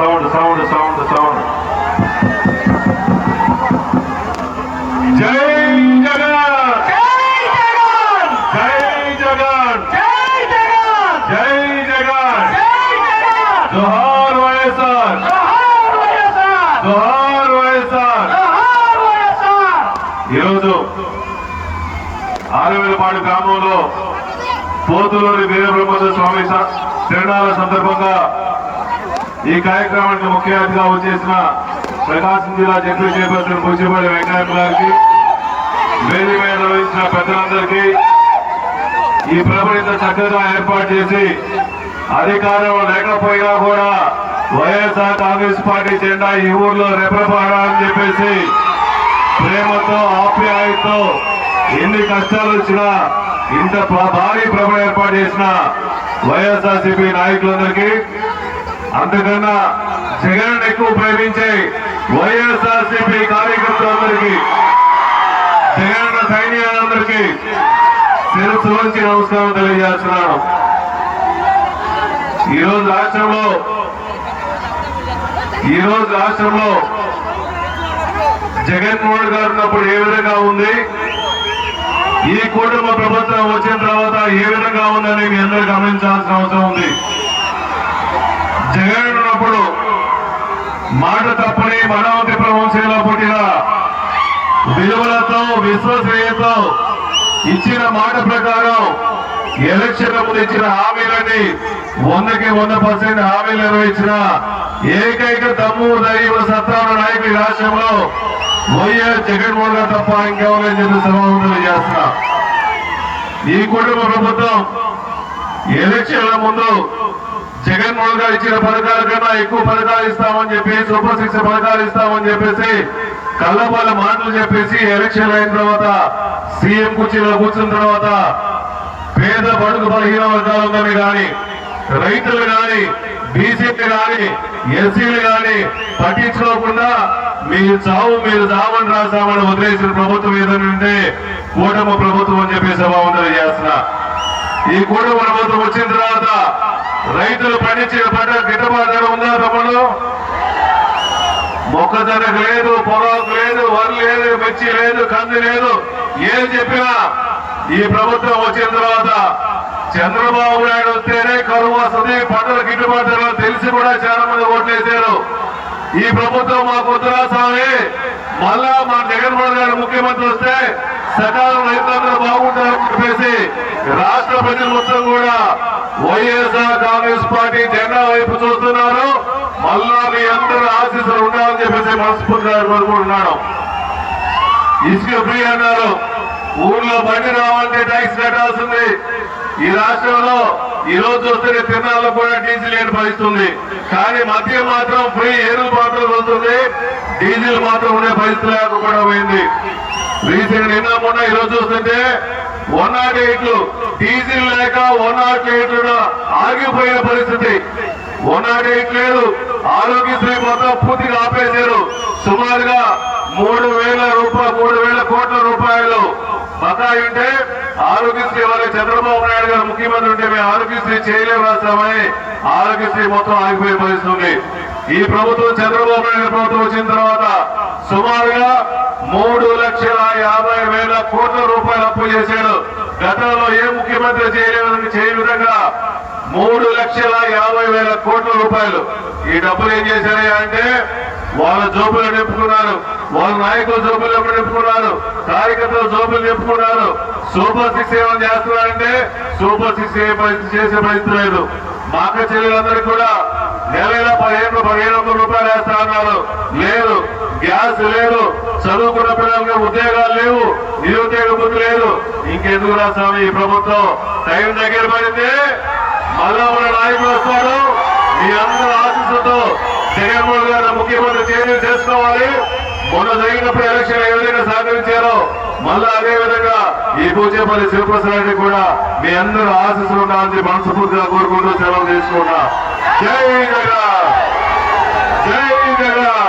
Sound sound sound sound. జై జగన్, జై జగన్, జై జగన్, జోహార్ వైఎస్ఆర్, జోహార్ వైఎస్ఆర్. ఈరోజు ఆరువేలపాడు గ్రామంలో పోతులూరి వీరబ్రహ్మేంద్ర స్వామి తిరణాల సందర్భంగా ఈ కార్యక్రమానికి ముఖ్య అతిథిగా వచ్చేసిన ప్రకాశం జిల్లా జడ్పీ చైర్పర్సన్ పూచిపల్లి వెంకయ్య గారికి, వేదిక మీద నిర్వహించిన పెద్దలందరికీ, ఈ ప్రభుత్వం ఇంత చక్కగా ఏర్పాటు చేసి అధికారం లేకపోయినా కూడా వైఎస్ఆర్ కాంగ్రెస్ పార్టీ జెండా ఈ ఊర్లో రెపరెపడాలని చెప్పేసి ప్రేమతో ఆప్యాయతో ఎన్ని కష్టాలు వచ్చినా ఇంత భారీ ప్రభ ఏర్పాటు చేసిన వైఎస్ఆర్సీపీ నాయకులందరికీ, అంతకన్నా జగన్ ఎక్కువ ప్రేమించే వైఎస్ఆర్సీపీ కార్యకర్తలందరికీ, జగన్ సైన్యాలందరికీ శిరస్సు వంచి నమస్కారం తెలియజేస్తున్నాను. ఈరోజు రాష్ట్రంలో జగన్మోహన్ గారు ఉన్నప్పుడు ఏ విధంగా ఉంది, ఈ కుటుంబ ప్రభుత్వం వచ్చిన తర్వాత ఏ విధంగా ఉందని మీ అందరూ గమనించాల్సిన అవసరం ఉంది. జగన్ ఉన్నప్పుడు మాట తప్పని మనావతి ప్రవంశంలో పుట్టిన విలువలతో విశ్వసనీయతో ఇచ్చిన మాట ప్రకారం ఎలక్షన్ ముందు ఇచ్చిన హామీలన్నీ 100% హామీలు నిర్వహించిన ఏకైక దమ్ము దైవ సత్తాన నాయకుడి రాష్ట్రంలో వైఎస్ జగన్మోహన్ గారు తప్ప ఇంకెవరని చెప్పి సభావంతులు చేస్తున్నా. ఈ కుటుంబ ప్రభుత్వం ఎలక్షన్ల ముందు జగన్మోహన్ గారు ఇచ్చిన పథకాల కన్నా ఎక్కువ పథకాలు ఇస్తామని చెప్పి, సూపర్ 6 పథకాలు ఇస్తామని చెప్పేసి కళ్ళబల్ల మాటలు చెప్పేసి ఎలక్షన్ అయిన తర్వాత సీఎం కుర్చీలో కూర్చున్న తర్వాత పేద బడుగు బలహీన వర్గాలందరినీ కానీ, రైతులు కానీ, బీసీలు కానీ, ఎస్సీలు కానీ పట్టించుకోకుండా మీరు చావని రాసామని వదిలేసిన ప్రభుత్వం ఏదంటే కూటమి ప్రభుత్వం అని చెప్పి సభావంతులు చేస్తున్నా. ఈ కూటమి ప్రభుత్వం వచ్చిన తర్వాత రైతులు పండించిన పంట గిట్టుబాటు ధర ఉందా తమ్ముడు? మొక్కజొన్నకు లేదు, పొగాకు లేదు, వరి లేదు, మిర్చి లేదు, కంది లేదు. ఏం చెప్పినా ఈ ప్రభుత్వం వచ్చిన తర్వాత చంద్రబాబు నాయుడు వస్తేనే కరువు వస్తుంది, పంటల గిట్టుబాటు ధర తెలిసి కూడా చాలా మంది ఓట్లేశారు. ఈ ప్రభుత్వం మాకు వద్దురా స్వామి, మళ్ళా మా జగన్మోహన్ గారు ముఖ్యమంత్రి వస్తే సకాలం రైతులందరూ బాగుంటారని చెప్పేసి రాష్ట్ర ప్రజలు మొత్తం కూడా వైఎస్ఆర్ కాంగ్రెస్ పార్టీ జెండా వైపు చూస్తున్నారు. మళ్ళా మీ అందరూ ఆశీస్సులు ఉండాలని చెప్పేసి మనస్ఫూర్తిగా కోరుకుంటున్నాను. ఇసుక ఫ్రీ అన్నారు, ఊర్లో బండి రావాలంటే ట్యాక్స్ కట్టాల్సింది. ఈ రాష్ట్రంలో ఈ రోజు వస్తే తిరునాళ్ళలో కూడా డీజిల్ ఏర్పడుతుంది, కానీ మద్యం మాత్రం ఫ్రీ, ఏరులు మాత్రం వస్తుంది, డీజిల్ మాత్రం ఉండే పరిస్థితి లేకుండా పోయింది. రీసెంట్ నిన్న మొన్న ఈ రోజు చూస్తుంటే 108 డీజిల్ లేక 108 ఆగిపోయిన పరిస్థితి. 108 లేదు, ఆరోగ్యశ్రీ మొత్తం పూర్తిగా ఆపేశారు. సుమారుగా 3,000 కోట్ల రూపాయలు బకాయి ఉంటే ఆరోగ్యశ్రీ వాళ్ళకి చంద్రబాబు నాయుడు గారు ముఖ్యమంత్రి ఉంటే మేము ఆరోగ్యశ్రీ చేయలేము రాస్తామని ఆరోగ్యశ్రీ మొత్తం ఆగిపోయే పరిస్థితి ఉంది. ఈ ప్రభుత్వం చంద్రబాబు నాయుడు ప్రభుత్వం వచ్చిన తర్వాత సుమారుగా 3,50,000 కోట్ల రూపాయలు అప్పు చేశాడు. గతంలో ఏ ముఖ్యమంత్రి చేయని విధంగా 3,50,000 కోట్ల రూపాయలు. ఈ డబ్బులు ఏం చేశారు అంటే వాళ్ళ జోబులు నింపుకున్నారు, వాళ్ళ నాయకుల జోబులు నింపుకున్నారు, కార్యకర్తల జోబులు నింపుకున్నారు. సూపర్ 6 ఏమని చేస్తున్నారంటే సూపర్ 6 చేసే పరిస్థితి లేదు. మా అక్క చెల్లెలందరికీ కూడా నెల 1,500 రూపాయలు వేస్తా అన్నారు. లేదు, గ్యాస్ లేదు, చదువుకున్న పిల్లలకి ఉద్యోగాలు లేవు, నిరుద్యోగ బుద్ధి లేదు. ఇంకెందుకు రాస్తాము? ఈ ప్రభుత్వం టైం దగ్గర పడింది, మళ్ళా మన నాయకులు వస్తారు. మీ అందరూ ఆశీస్సుతో జగన్మోహన్ గారు ముఖ్యమంత్రి చేసుకోవాలి. మొన్న జరిగినప్పుడు ఎలక్షన్ ఏ విధంగా సహకరించారో మళ్ళా అదే విధంగా ఈ పూచేపల్లి శివప్రసాద్ రెడ్డి కూడా మీ అందరూ ఆశీస్సులు ఉండాలని మనస్ఫూర్తిగా కోరుకుంటూ సెలవు తీసుకున్నా. జై జగన్, జై జగన్.